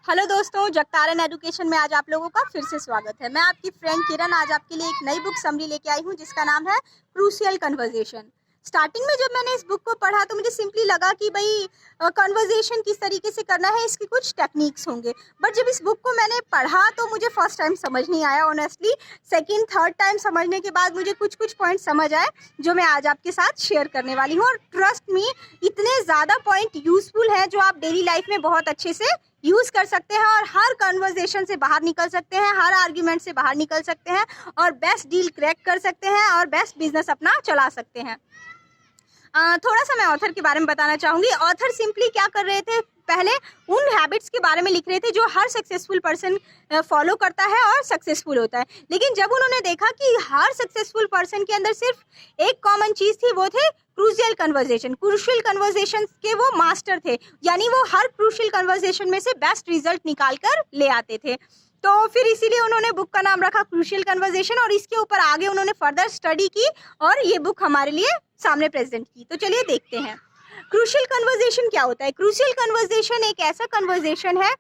Hello दोस्तों, जगतारन education में आज आप लोगों का फिर से स्वागत है। मैं आपकी फ्रेंड किरण आज आपके लिए एक नई बुक समरी लेके आई हूँ जिसका नाम है क्रूशियल कन्वर्सेशन। स्टार्टिंग में जब मैंने इस बुक को पढ़ा तो मुझे सिंपली लगा कि भाई कन्वर्सेशन किस तरीके से करना है, इसकी कुछ टेक्निक्स होंगे। बट जब इस बुक को मैंने पढ़ा तो मुझे फर्स्ट टाइम समझ नहीं आया ऑनेस्टली। सेकंड थर्ड टाइम समझने के बाद मुझे कुछ पॉइंट समझ आए जो मैं आज आपके साथ शेयर करने वाली हूँ। और ट्रस्ट मी, इतने ज़्यादा पॉइंट यूजफुल हैं जो आप डेली लाइफ में बहुत अच्छे से यूज़ कर सकते हैं और हर कन्वर्सेशन से बाहर निकल सकते हैं, हर आर्ग्यूमेंट से बाहर निकल सकते हैं और बेस्ट डील क्रैक कर सकते हैं और बेस्ट बिजनेस अपना चला सकते हैं। थोड़ा सा मैं ऑथर के बारे में बताना चाहूँगी। ऑथर सिंपली क्या कर रहे थे, पहले उन हैबिट्स के बारे में लिख रहे थे जो हर सक्सेसफुल पर्सन फॉलो करता है और सक्सेसफुल होता है। लेकिन जब उन्होंने देखा कि हर सक्सेसफुल पर्सन के अंदर सिर्फ एक कॉमन चीज़ थी, वो थे क्रूशियल कन्वर्सेशन। क्रूशियल कन्वर्सेशन के वो मास्टर थे, यानी वो हर क्रूशियल कन्वर्सेशन में से बेस्ट रिजल्ट निकाल कर ले आते थे। तो फिर इसीलिए उन्होंने बुक का नाम रखा क्रूशियल कन्वर्सेशन और इसके ऊपर आगे उन्होंने फर्दर स्टडी की और ये बुक हमारे लिए सामने प्रेजेंट की। तो चलिए देखते हैं क्रूशियल कन्वर्सेशन क्या होता है। क्रूशियल कन्वर्सेशन एक ऐसा कन्वर्सेशन है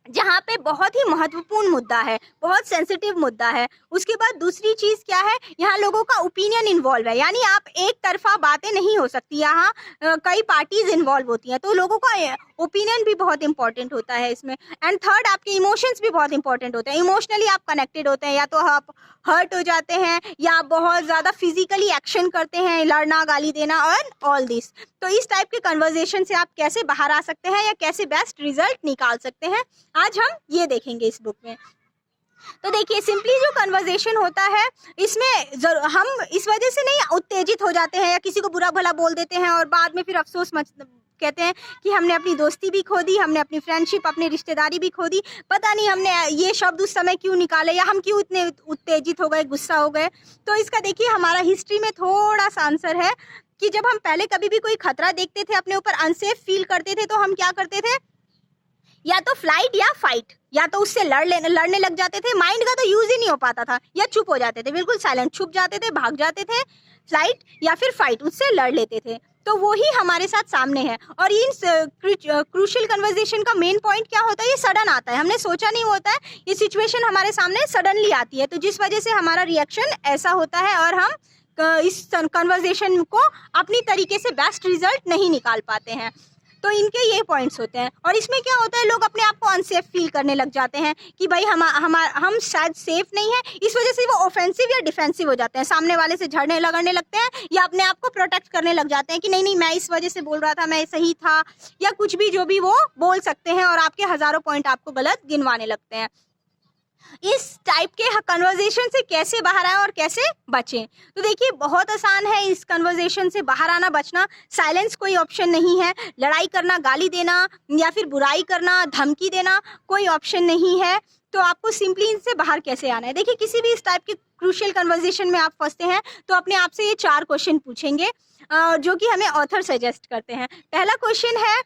जहाँ पे बहुत ही महत्वपूर्ण मुद्दा है, बहुत सेंसिटिव मुद्दा है। उसके बाद दूसरी चीज़ क्या है, यहाँ लोगों का ओपिनियन इन्वॉल्व है, यानी आप एक तरफा बातें नहीं हो सकती, यहाँ कई पार्टीज इन्वॉल्व होती हैं, तो लोगों का ओपिनियन भी बहुत इंपॉर्टेंट होता है इसमें। एंड थर्ड, आपके इमोशंस भी बहुत इंपॉर्टेंट होते हैं। इमोशनली आप कनेक्टेड होते हैं, या तो आप हर्ट हो जाते हैं या आप बहुत ज़्यादा फिजिकली एक्शन करते हैं, लड़ना, गाली देना और ऑल दिस। तो इस टाइप के कन्वर्सेशन से आप कैसे बाहर आ सकते हैं या कैसे बेस्ट रिजल्ट निकाल सकते हैं, आज हम ये देखेंगे इस बुक में। तो देखिए, सिंपली जो कन्वर्सेशन होता है इसमें हम इस वजह से नहीं उत्तेजित हो जाते हैं या किसी को बुरा भला बोल देते हैं और बाद में फिर अफसोस कहते हैं कि हमने अपनी दोस्ती भी खो दी, हमने अपनी फ्रेंडशिप, अपनी रिश्तेदारी भी खो दी, पता नहीं हमने ये शब्द उस समय क्यों निकाले या हम क्यों इतने उत्तेजित हो गए, गुस्सा हो गए। तो इसका देखिए हमारा हिस्ट्री में थोड़ा सा आंसर है कि जब हम पहले कभी भी कोई खतरा देखते थे, अपने ऊपर अनसेफ फील करते थे, तो हम क्या करते थे, या तो फ्लाइट या फाइट, या तो उससे लड़ने लग जाते थे। माइंड का तो यूज ही नहीं हो पाता था, या चुप हो जाते थे, बिल्कुल साइलेंट, छुप जाते थे, भाग जाते थे, फ्लाइट या फिर फाइट, उससे लड़ लेते थे। तो वो ही हमारे साथ सामने है। और इन क्रूशियल कन्वर्सेशन का मेन पॉइंट क्या होता है, ये सडन आता है, हमने सोचा नहीं होता है, ये सिचुएशन हमारे सामने सडनली आती है, तो जिस वजह से हमारा रिएक्शन ऐसा होता है और हम इस कन्वर्सेशन को अपनी तरीके से बेस्ट रिजल्ट नहीं निकाल पाते हैं। तो इनके ये पॉइंट्स होते हैं। और इसमें क्या होता है, लोग अपने आप को अनसेफ फील करने लग जाते हैं कि भाई हम शायद सेफ नहीं है, इस वजह से वो ऑफेंसिव या डिफेंसिव हो जाते हैं, सामने वाले से झगड़ने लगते हैं या अपने आप को प्रोटेक्ट करने लग जाते हैं कि नहीं मैं इस वजह से बोल रहा था, मैं सही था, या कुछ भी जो भी वो बोल सकते हैं और आपके हजारों पॉइंट आपको गलत गिनवाने लगते हैं। इस टाइप के कन्वर्सेशन से कैसे बाहर आए और कैसे बचें, तो देखिए बहुत आसान है इस कन्वर्सेशन से बाहर आना, बचना। साइलेंस कोई ऑप्शन नहीं है, लड़ाई करना, गाली देना या फिर बुराई करना, धमकी देना कोई ऑप्शन नहीं है। तो आपको सिंपली इनसे बाहर कैसे आना है, देखिए किसी भी इस टाइप के क्रूशियल कन्वर्सेशन में आप फंसते हैं तो अपने आप से ये 4 क्वेश्चन पूछेंगे जो कि हमें ऑथर सजेस्ट करते हैं। पहला क्वेश्चन है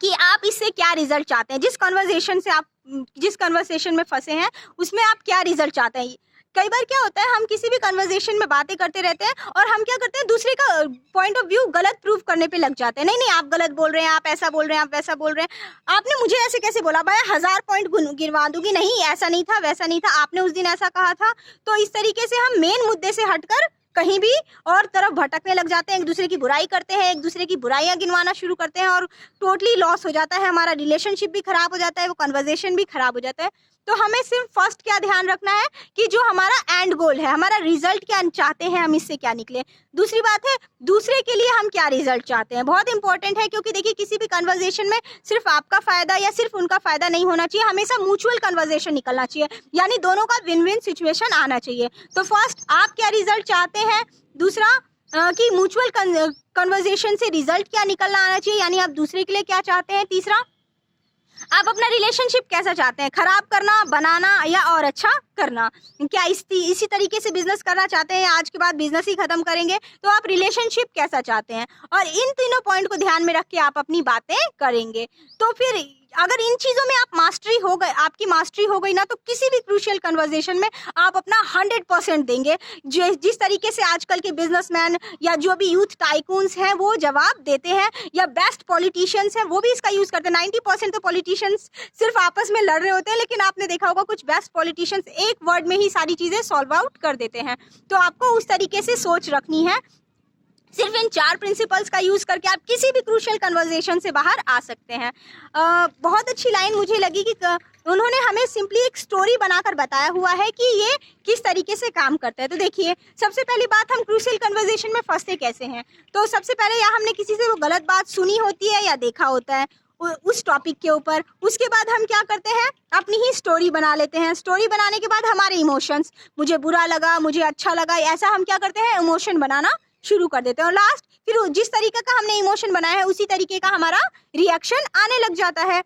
कि आप इससे क्या रिजल्ट चाहते हैं, जिस कन्वर्सेशन में फंसे हैं उसमें आप क्या रिजल्ट चाहते हैं। कई बार क्या होता है, हम किसी भी कन्वर्सेशन में बातें करते रहते हैं और हम क्या करते हैं, दूसरे का पॉइंट ऑफ व्यू गलत प्रूव करने पे लग जाते हैं। नहीं आप गलत बोल रहे हैं, आप ऐसा बोल रहे हैं, आप वैसा बोल रहे हैं, आपने मुझे ऐसे कैसे बोला, भाई 1000 पॉइंट गिनवा दूंगी, नहीं ऐसा नहीं था, वैसा नहीं था, आपने उस दिन ऐसा कहा था। तो इस तरीके से हम मेन मुद्दे से हटकर कहीं भी और तरफ भटकने लग जाते हैं, एक दूसरे की बुराई करते हैं, एक दूसरे की बुराइयां गिनवाना शुरू करते हैं और टोटली लॉस हो जाता है, हमारा रिलेशनशिप भी खराब हो जाता है, वो कन्वर्सेशन भी खराब हो जाता है। तो हमें सिर्फ फर्स्ट क्या ध्यान रखना है कि जो हमारा एंड गोल है, हमारा रिजल्ट क्या चाहते हैं, हम इससे क्या निकले। दूसरी बात है, दूसरे के लिए हम क्या रिजल्ट चाहते हैं, बहुत इंपॉर्टेंट है, क्योंकि देखिए किसी भी कन्वर्सेशन में सिर्फ आपका फायदा या सिर्फ उनका फायदा नहीं होना चाहिए, हमेशा म्यूचुअल कन्वर्सेशन निकलना चाहिए, यानी दोनों का विन विन सिचुएशन आना चाहिए। तो फर्स्ट आप क्या रिजल्ट चाहते हैं, दूसरा कि म्यूचुअल कन्वर्सेशन से रिजल्ट क्या निकलना आना चाहिए, यानी आप दूसरे के लिए क्या चाहते हैं। तीसरा, आप अपना रिलेशनशिप कैसा चाहते हैं, खराब करना, बनाना या और अच्छा करना। क्या इसी तरीके से बिजनेस करना चाहते हैं, आज के बाद बिजनेस ही खत्म करेंगे, तो आप रिलेशनशिप कैसा चाहते हैं। और इन तीनों पॉइंट को ध्यान में रख के आप अपनी बातें करेंगे। तो फिर अगर इन चीज़ों में आप मास्टरी हो गए, आपकी मास्टरी हो गई ना, तो किसी भी क्रूशियल कन्वर्सेशन में आप अपना 100% देंगे। जिस तरीके से आजकल के बिजनेसमैन या जो भी यूथ टाइकून्स हैं वो जवाब देते हैं, या बेस्ट पॉलिटिशियंस हैं वो भी इसका यूज़ करते हैं। 90% तो पॉलिटिशियंस सिर्फ आपस में लड़ रहे होते हैं, लेकिन आपने देखा होगा कुछ बेस्ट पॉलिटिशियंस एक वर्ड में ही सारी चीज़ें सॉल्व आउट कर देते हैं। तो आपको उस तरीके से सोच रखनी है। सिर्फ इन 4 प्रिंसिपल्स का यूज़ करके आप किसी भी क्रूशियल कन्वर्सेशन से बाहर आ सकते हैं। बहुत अच्छी लाइन मुझे लगी कि उन्होंने हमें सिंपली एक स्टोरी बनाकर बताया हुआ है कि ये किस तरीके से काम करता है। तो देखिए, सबसे पहली बात, हम क्रूशियल कन्वर्सेशन में फंसते कैसे हैं। तो सबसे पहले या हमने किसी से वो गलत बात सुनी होती है या देखा होता है उस टॉपिक के ऊपर। उसके बाद हम क्या करते हैं, अपनी ही स्टोरी बना लेते हैं। स्टोरी बनाने के बाद हमारे इमोशंस, मुझे बुरा लगा, मुझे अच्छा लगा, ऐसा हम क्या करते हैं, इमोशन बनाना शुरू कर देते हैं। और लास्ट फिर जिस तरीके का हमने इमोशन बनाया है उसी तरीके का हमारा रिएक्शन आने लग जाता है।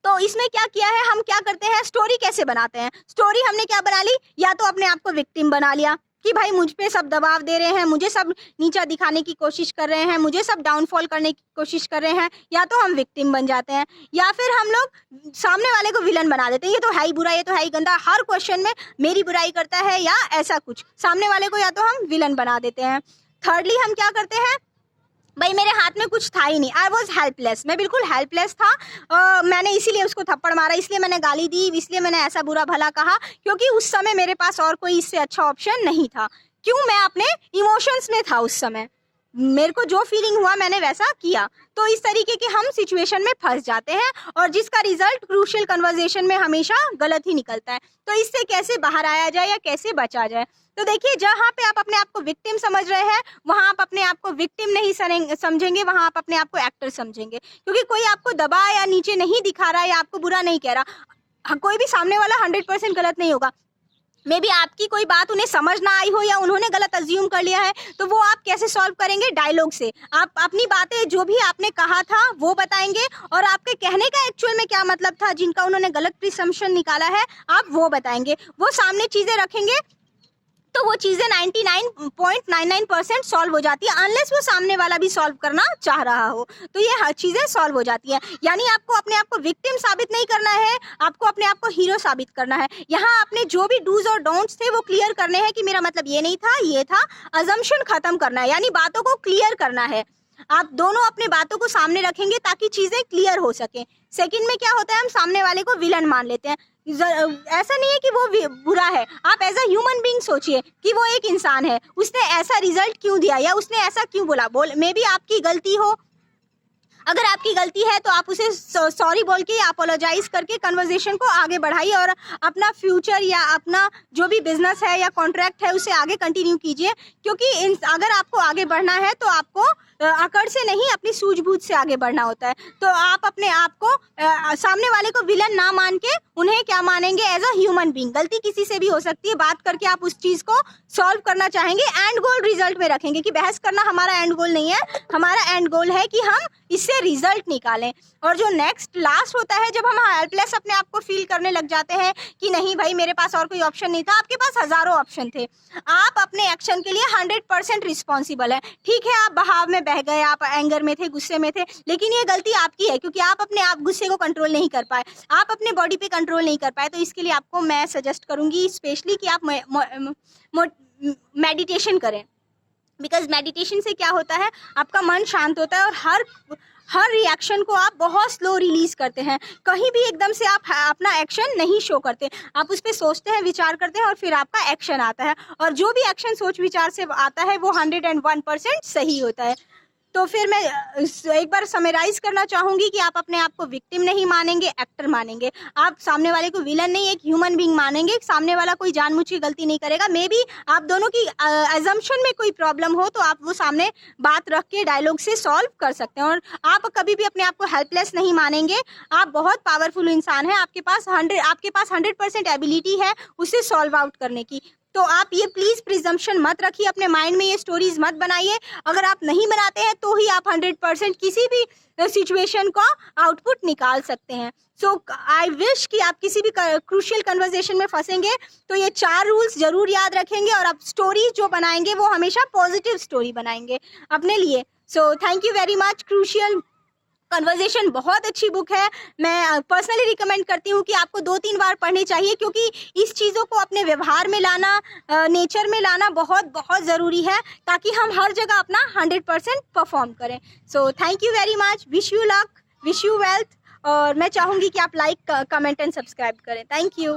तो इसमें क्या किया है, हम क्या करते हैं, स्टोरी कैसे बनाते हैं। स्टोरी हमने क्या बना ली, या तो अपने आप को विक्टिम बना लिया कि भाई मुझ पे सब दबाव दे रहे हैं, मुझे सब नीचा दिखाने की कोशिश कर रहे हैं, मुझे सब डाउनफॉल करने की कोशिश कर रहे हैं, या तो हम विक्टिम बन जाते हैं। या फिर हम लोग सामने वाले को विलन बना देते हैं, ये तो है ही बुरा, ये तो है ही गंदा, हर क्वेश्चन में मेरी बुराई करता है, या ऐसा कुछ सामने वाले को या तो हम विलन बना देते हैं। थर्डली हम क्या करते हैं, भाई मेरे हाथ में कुछ था ही नहीं, आई वॉज हेल्पलेस, मैं बिल्कुल हेल्पलेस था, मैंने इसीलिए उसको थप्पड़ मारा, इसलिए मैंने गाली दी, इसलिए मैंने ऐसा बुरा भला कहा, क्योंकि उस समय मेरे पास और कोई इससे अच्छा ऑप्शन नहीं था। क्यों, मैं अपने इमोशंस में था उस समय, मेरे को जो फीलिंग हुआ मैंने वैसा किया। तो इस तरीके के हम सिचुएशन में फंस जाते हैं, और जिसका रिजल्ट क्रूशियल कन्वर्सेशन में हमेशा गलत ही निकलता है। तो इससे कैसे बाहर आया जाए या कैसे बचा जाए। तो देखिए, जहाँ पे आप अपने आप को विक्टिम समझ रहे हैं वहाँ आप अपने आप को विक्टिम नहीं समझेंगे, वहाँ आप अपने आप को एक्टर समझेंगे, क्योंकि कोई आपको दबा या नीचे नहीं दिखा रहा या आपको बुरा नहीं कह रहा। कोई भी सामने वाला 100% गलत नहीं होगा। मे बी आपकी कोई बात उन्हें समझ ना आई हो या उन्होंने गलत अज्यूम कर लिया है, तो वो आप कैसे सॉल्व करेंगे, डायलॉग से। आप अपनी बातें जो भी आपने कहा था वो बताएंगे, और आपके कहने का एक्चुअल में क्या मतलब था, जिनका उन्होंने गलत प्रिजम्पशन निकाला है, आप वो बताएंगे। वो सामने चीज़ें रखेंगे तो वो चीज़ें 99.99% सॉल्व हो जाती है, अनलेस वो सामने वाला भी सॉल्व करना चाह रहा हो, तो ये हर चीज़ें सॉल्व हो जाती है। यानी आपको अपने आप को विक्टिम साबित नहीं करना है, आपको अपने आप को हीरो साबित करना है। यहाँ आपने जो भी डूज और डोंट्स थे वो क्लियर करने हैं कि मेरा मतलब ये नहीं था, ये था। अजम्पशन खत्म करना है, यानी बातों को क्लियर करना है। आप दोनों अपने बातों को सामने रखेंगे ताकि चीज़ें क्लियर हो सके। सेकंड में क्या होता है, हम सामने वाले को विलन मान लेते हैं। ऐसा नहीं है कि वो बुरा है, आप एज अ ह्यूमन बीइंग सोचिए कि वो एक इंसान है, उसने ऐसा रिजल्ट क्यों दिया या उसने ऐसा क्यों बोला। मे बी आपकी गलती हो, अगर आपकी गलती है तो आप उसे सॉरी बोल के या अपोलोजाइज करके कन्वर्सेशन को आगे बढ़ाइए, और अपना फ्यूचर या अपना जो भी बिजनेस है या कॉन्ट्रैक्ट है उसे आगे कंटिन्यू कीजिए। क्योंकि अगर आपको आगे बढ़ना है तो आपको अकड़ से नहीं, अपनी सूझबूझ से आगे बढ़ना होता है। तो आप अपने आप को सामने वाले को विलन ना मान के उन्हें क्या मानेंगे, एज अ ह्यूमन बीइंग। गलती किसी से भी हो सकती है, बात करके आप उस चीज़ को सॉल्व करना चाहेंगे, एंड गोल रिजल्ट में रखेंगे कि बहस करना हमारा एंड गोल नहीं है, हमारा एंड गोल है कि हम इससे रिजल्ट निकालें। और जो नेक्स्ट लास्ट होता है, जब हम हेल्पलेस अपने आप को फील करने लग जाते हैं कि नहीं भाई मेरे पास और कोई ऑप्शन नहीं था, आपके पास हज़ारों ऑप्शन थे, आप अपने एक्शन के लिए 100% रिस्पॉन्सिबल है। ठीक है, आप बहाव में बह गए, आप एंगर में थे, गुस्से में थे, लेकिन ये गलती आपकी है क्योंकि आप अपने आप गुस्से को कंट्रोल नहीं कर पाए, आप अपने बॉडी पे कंट्रोल नहीं कर पाए। तो इसके लिए आपको मैं सजेस्ट करूंगी स्पेशली कि आप मेडिटेशन करें। बिकॉज मेडिटेशन से क्या होता है, आपका मन शांत होता है और हर रिएक्शन को आप बहुत स्लो रिलीज करते हैं। कहीं भी एकदम से आप अपना एक्शन नहीं शो करते, आप उस पर सोचते हैं, विचार करते हैं और फिर आपका एक्शन आता है। और जो भी एक्शन सोच विचार से आता है वो 101% सही होता है। तो फिर मैं एक बार समराइज करना चाहूँगी कि आप अपने आप को विक्टिम नहीं मानेंगे, एक्टर मानेंगे। आप सामने वाले को विलन नहीं, एक ह्यूमन बीइंग मानेंगे। सामने वाला कोई जानबूझ के गलती नहीं करेगा। मे बी आप दोनों की अजम्पशन में कोई प्रॉब्लम हो तो आप वो सामने बात रख के डायलॉग से सॉल्व कर सकते हैं। और आप कभी भी अपने आप को हेल्पलेस नहीं मानेंगे। आप बहुत पावरफुल इंसान हैं, आपके पास 100% एबिलिटी है उसे सॉल्व आउट करने की। तो आप ये प्लीज़ प्रिजम्पशन मत रखिए, अपने माइंड में ये स्टोरीज मत बनाइए। अगर आप नहीं बनाते हैं तो ही आप 100% किसी भी सिचुएशन का आउटपुट निकाल सकते हैं। सो आई विश कि आप किसी भी क्रूशियल कन्वर्सेशन में फंसेंगे तो ये 4 रूल्स जरूर याद रखेंगे और आप स्टोरी जो बनाएंगे वो हमेशा पॉजिटिव स्टोरी बनाएंगे अपने लिए। So thank you very much. Crucial conversation बहुत अच्छी बुक है। मैं पर्सनली रिकमेंड करती हूँ कि आपको 2-3 बार पढ़नी चाहिए, क्योंकि इस चीज़ों को अपने व्यवहार में लाना, नेचर में लाना बहुत बहुत ज़रूरी है, ताकि हम हर जगह अपना 100% परफॉर्म करें। So thank you very much, wish you luck, wish you wealth, और मैं चाहूँगी कि आप लाइक, कमेंट एंड सब्सक्राइब करें। Thank you.